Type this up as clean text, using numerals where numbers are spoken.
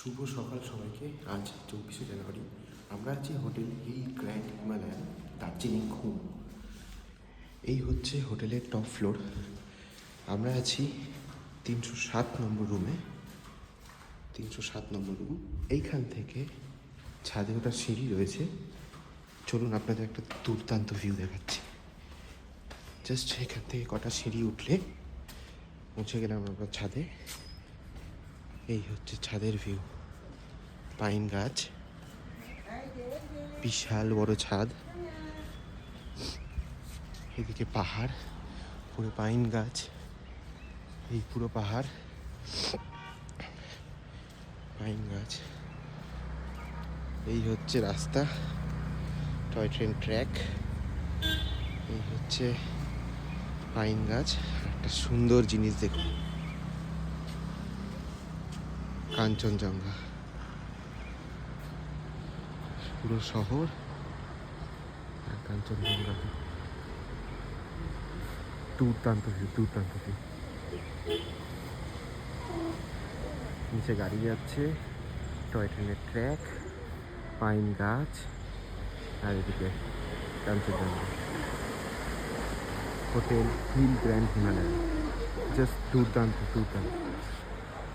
শুভ সকাল সবাইকে। আজ 24শে জানুয়ারি। আমরা আছি hotel hill grand Himalayan, Darjeeling Ghum. এই হচ্ছে হোটেলের টপ ফ্লোর। আমরা আছি 307 নম্বর রুমে। 307 নম্বর রুম। এইখান থেকে ছাদে ওঠার সিঁড়ি রয়েছে। চলুন আপনাদের একটা দুর্দান্ত ভিউ দেখাচ্ছি। জাস্ট এখান থেকে কটা সিঁড়ি উঠলে পৌঁছে গেলাম আমরা ছাদে। এই হচ্ছে ছাদের ভিউ। পাইন গাছ, বিশাল বড় ছাদ, এদিকে পাহাড়, পুরো পাইন গাছ, এই পুরো পাহাড়, পাইন গাছ। এই হচ্ছে রাস্তা, টয় ট্রেন ট্র্যাক। এই হচ্ছে পাইন গাছ। একটা সুন্দর জিনিস দেখুন, কাঞ্চনজঙ্ঘা, পুরো শহর আর কাঞ্চনজঙ্ঘা। দুর্দান্ত ভিউ, দুর্দান্ত ভিউ। নিচে গাড়ি যাচ্ছে, টয় ট্রেনের ট্র্যাক, পাইন গাছ, আর এদিকে Kanchenjunga. Hotel hill grand Himalayan, just দুর্দান্ত দুর্দান্ত।